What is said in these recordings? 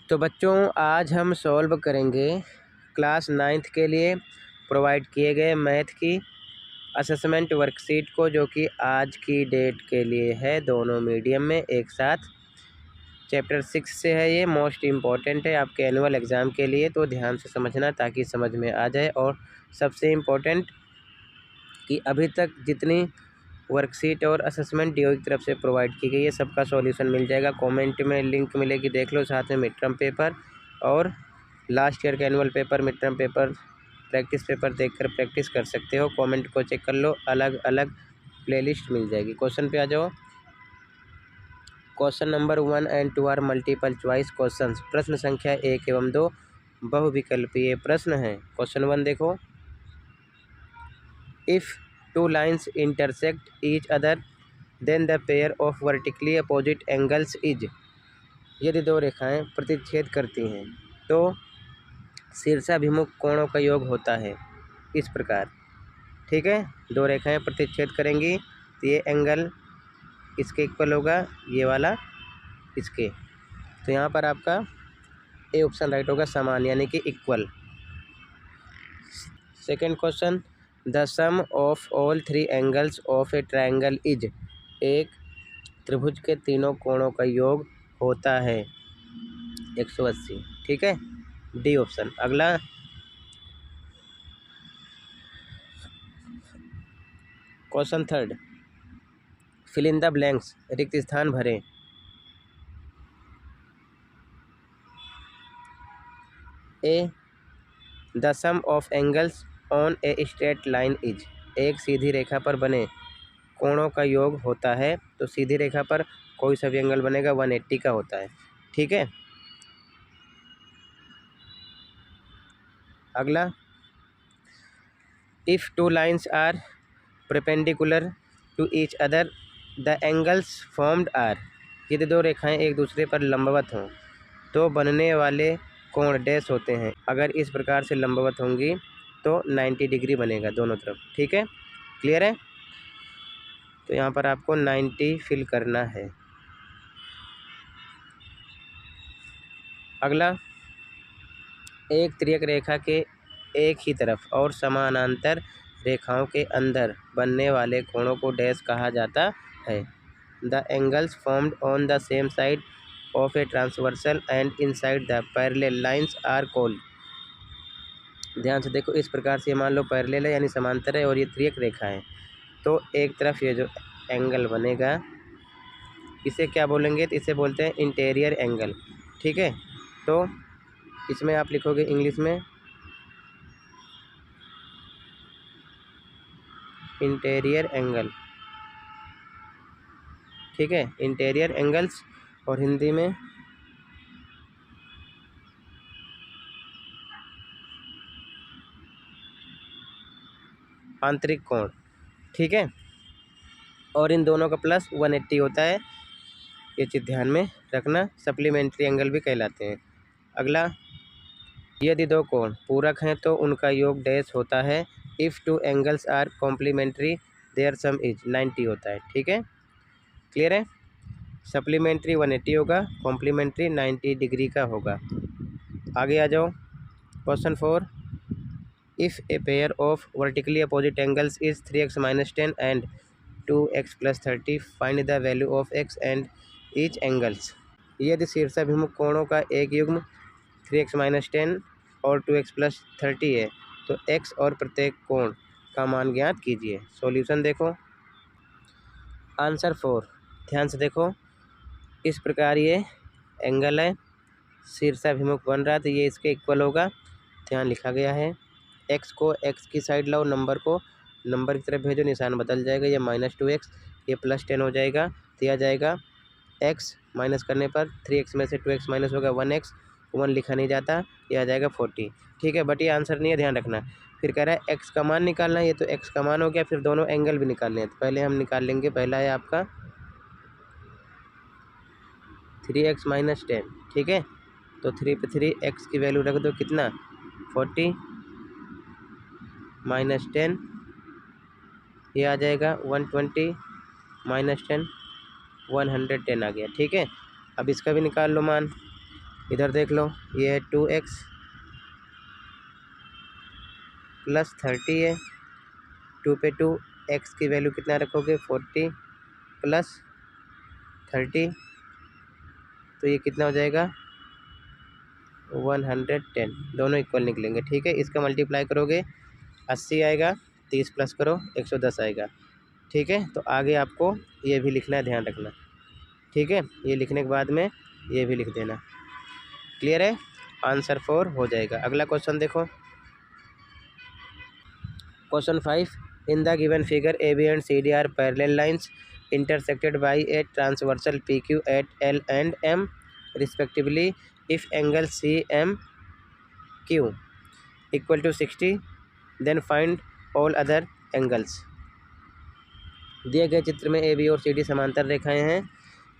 तो बच्चों आज हम सॉल्व करेंगे क्लास 9th के लिए प्रोवाइड किए गए मैथ की असेसमेंट वर्कशीट को, जो कि आज की डेट के लिए है दोनों मीडियम में एक साथ। चैप्टर 6 से है, ये मोस्ट इम्पॉर्टेंट है आपके एनुअल एग्ज़ाम के लिए, तो ध्यान से समझना ताकि समझ में आ जाए। और सबसे इम्पोर्टेंट कि अभी तक जितनी वर्कशीट और असेसमेंट डीओ की तरफ से प्रोवाइड की गई है सबका सॉल्यूशन मिल जाएगा। कमेंट में लिंक मिलेगी, देख लो। साथ में मिड टर्म पेपर और लास्ट ईयर का annual paper, mid term paper, practice paper देखकर प्रैक्टिस कर सकते हो। कमेंट को चेक कर लो, अलग अलग प्लेलिस्ट मिल जाएगी। क्वेश्चन पे आ जाओ। Question number 1 and 2 are multiple choice questions. प्रश्न संख्या 1 एवं 2 बहुविकल्पीय प्रश्न है। क्वेश्चन 1 देखो, if two lines intersect each other than the pair of vertically opposite angles is. यदि दो रेखाएं प्रतिच्छेद करती हैं तो शीर्षाभिमुख कोणों का योग होता है इस प्रकार। ठीक है, दो रेखाएं प्रतिच्छेद करेंगी तो ये एंगल इसके इक्वल होगा, ये वाला इसके। तो यहाँ पर आपका ए ऑप्शन राइट होगा, समान यानी कि equal. Second question, the sum of all 3 angles of a triangle is. एक त्रिभुज के तीनों कोणों का योग होता है 180। ठीक है, डी ऑप्शन। अगला question third, fill in the blanks, रिक्त स्थान भरें। A the sum of angles on a straight line is. एक सीधी रेखा पर बने कोणों का योग होता है, तो सीधी रेखा पर कोई सा भी एंगल बनेगा 180 का होता है। ठीक है, अगला, if two lines are perpendicular to each other the angles formed are. यदि दो रेखाएं एक दूसरे पर लंबवत हों तो बनने वाले कोण डैश होते हैं। अगर इस प्रकार से लंबवत होंगी तो 90 डिग्री बनेगा दोनों तरफ। ठीक है, क्लियर है। तो यहाँ पर आपको 90 फिल करना है। अगला, एक तिर्यक रेखा के एक ही तरफ और समानांतर रेखाओं के अंदर बनने वाले कोणों को डैश कहा जाता है। The angles formed on the same side of a transversal and inside the parallel lines are called. ध्यान से देखो, इस प्रकार से मान लो पैरेलल है यानी समांतर है और ये तिर्यक रेखा है, तो एक तरफ ये जो एंगल बनेगा इसे क्या बोलेंगे, तो इसे बोलते हैं इंटीरियर एंगल। ठीक है, तो इसमें आप लिखोगे इंग्लिश में इंटीरियर एंगल। ठीक है, इंटीरियर एंगल्स, और हिंदी में आंतरिक कोण। ठीक है, और इन दोनों का प्लस 180 होता है, ये चीज़ ध्यान में रखना। सप्लीमेंट्री एंगल भी कहलाते हैं। अगला, यदि दो कोण पूरक हैं तो उनका योग डैश होता है। If two angles are complementary their sum is 90 होता है। ठीक है, क्लियर है। सप्लीमेंट्री 180 होगा, कॉम्प्लीमेंट्री 90 डिग्री का होगा। आगे आ जाओ। Question 4, if a pair of vertically opposite angles is 3x - 10 and 2x + 30, find the value of x and each angles. यदि शीर्षाभिमुख कोणों का एक युग्म 3x - 10 और 2x + 30 है तो x और प्रत्येक कोण का मान ज्ञात कीजिए। सॉल्यूशन देखो। आंसर 4, ध्यान से देखो, इस प्रकार ये एंगल है, शीर्षाभिमुख बन रहा है तो ये इसके इक्वल होगा। ध्यान लिखा गया है, x को x की साइड लाओ, नंबर को नंबर की तरफ भेजो, निशान बदल जाएगा। ये -2x, ये +10 हो जाएगा, दिया जाएगा x माइनस करने पर 3x में से 2x माइनस होगा 1x, 1 लिखा नहीं जाता, ये आ जाएगा 40। ठीक है, बट ये आंसर नहीं है, ध्यान रखना। फिर कह रहा है x का मान निकालना है, ये तो x का मान हो गया, फिर दोनों एंगल भी निकालने हैं। तो पहले हम निकाल लेंगे, पहला है आपका 3x - 10। ठीक है, तो 3 पे 3 x की वैल्यू रख दो, कितना 40 - 10, ये आ जाएगा 120 - 10 110 आ गया। ठीक है, अब इसका भी निकाल लो मान, इधर देख लो, ये है 2x प्लस 30 है, 2 पे 2, x की वैल्यू कितना रखोगे 40 प्लस 30, तो ये कितना हो जाएगा 110, दोनों इक्वल निकलेंगे। ठीक है, इसका मल्टीप्लाई करोगे 80 आएगा, 30 प्लस करो 110 आएगा। ठीक है, तो आगे आपको ये भी लिखना है, ध्यान रखना। ठीक है, ये लिखने के बाद में ये भी लिख देना। क्लियर है, आंसर 4 हो जाएगा। अगला क्वेश्चन देखो, question 5, in the given figure A B and C D are parallel lines intersected by a transversal PQ at L and M respectively. If angle CMQ equal to 60, then find all other angles. दिए गए चित्र में A B और C D समांतर रेखाएं हैं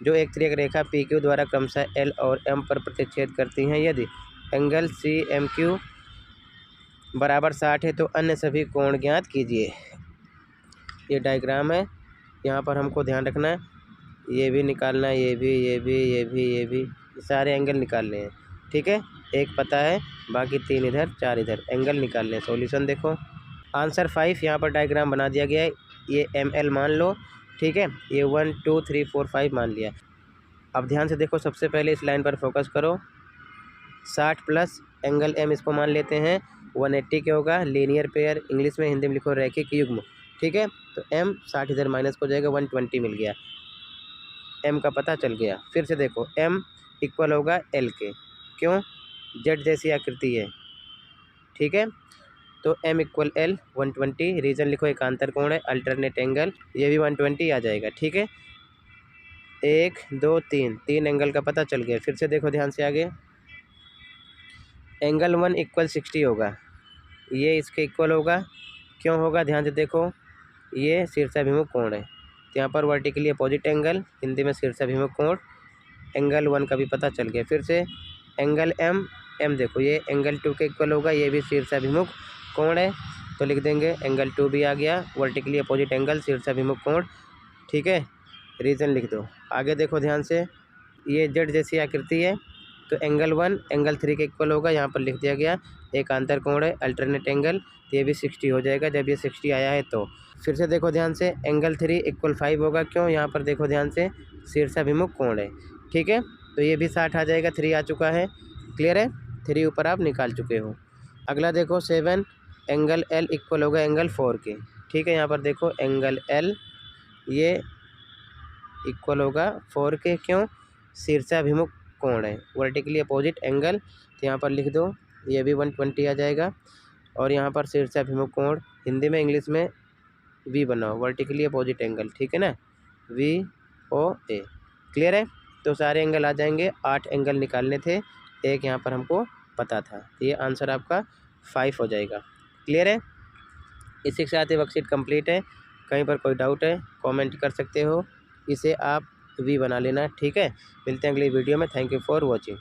जो एक तिर्यक रेखा पी क्यू द्वारा क्रमशः एल और एम पर प्रतिच्छेद करती हैं। यदि एंगल सी एम क्यू बराबर 60 है तो अन्य सभी कोण ज्ञात कीजिए। ये डायग्राम है, यहाँ पर हमको ध्यान रखना है, ये भी निकालना है, ये भी सारे एंगल निकालने हैं। ठीक है, एक पता है, बाकी 3 इधर 4 इधर, एंगल निकालने हैं। सॉल्यूशन देखो, आंसर 5 यहाँ पर डायग्राम बना दिया गया है। ये ML मान लो। ठीक है, ये 1 2 3 4 5 मान लिया। अब ध्यान से देखो, सबसे पहले इस लाइन पर फोकस करो। 60 प्लस एंगल M इसको मान लेते हैं 180 के होगा, लीनियर पेयर, इंग्लिश में, हिंदी में लिखो रैखिक युग्म। ठीक है, तो M 60 इधर माइनस हो जाएगा, 120 मिल गया, M का पता चल गया। फिर से देखो, M इक्वल होगा L के, क्यों, Z जैसी आकृति है। ठीक है, तो M इक्वल L 120, रीजन लिखो एकांतर कोण है, अल्टरनेट एंगल, ये भी 120 आ जाएगा। ठीक है, 1 2 3 एंगल का पता चल गया। फिर से देखो ध्यान से आगे, एंगल 1 इक्वल 60 होगा, ये इसके इक्वल होगा, क्यों होगा, ध्यान से देखो, ये शीर्षाभिमुख कोण है, तो यहाँ पर वर्टिकली अपोजिट एंगल, हिंदी में शीर्षाभिमुख कोण, एंगल 1 का भी पता चल गया। फिर से एंगल M देखो, ये एंगल 2 के इक्वल होगा, ये भी शीर्षाभिमुख कोण है, तो लिख देंगे एंगल 2 भी आ गया, वर्टिकली अपोजिट एंगल, शीर्षाभिमुख कोण। ठीक है, रीजन लिख दो। आगे देखो ध्यान से, ये Z जैसी आकृति है, तो एंगल 1 एंगल 3 के इक्वल होगा, यहाँ पर लिख दिया गया एकांतर कोण है, अल्टरनेट एंगल, तो ये भी 60 हो जाएगा जब ये 60 आया है तो। फिर से देखो ध्यान से, एंगल 3 इक्वल 5 होगा, क्यों, यहाँ पर देखो ध्यान से, शीर्षाभिमुख कोण है। ठीक है, तो ये भी 60 आ जाएगा, 3 आ चुका है। क्लियर है, 3 ऊपर आप निकाल चुके हो। अगला देखो 7, एंगल L इक्वल होगा एंगल 4 के। ठीक है, यहाँ पर देखो एंगल L ये इक्वल होगा 4 के, क्यों, शीर्षाभिमुख कोण है, वर्टिकली अपोजिट एंगल, तो यहाँ पर लिख दो, ये भी 120 आ जाएगा। और यहाँ पर शीर्षाभिमुख कोण, हिंदी में इंग्लिश में V बनाओ, वर्टिकली अपोजिट एंगल। ठीक है ना, VOA। क्लियर है, तो सारे एंगल आ जाएंगे, 8 एंगल निकालने थे, एक यहाँ पर हमको पता था, तो ये आंसर आपका 5 हो जाएगा। क्लियर है, इसी के साथ ये वर्कशीट कंप्लीट है। कहीं पर कोई डाउट है कमेंट कर सकते हो, इसे आप V बना लेना। ठीक है, मिलते हैं अगली वीडियो में। Thank you for watching.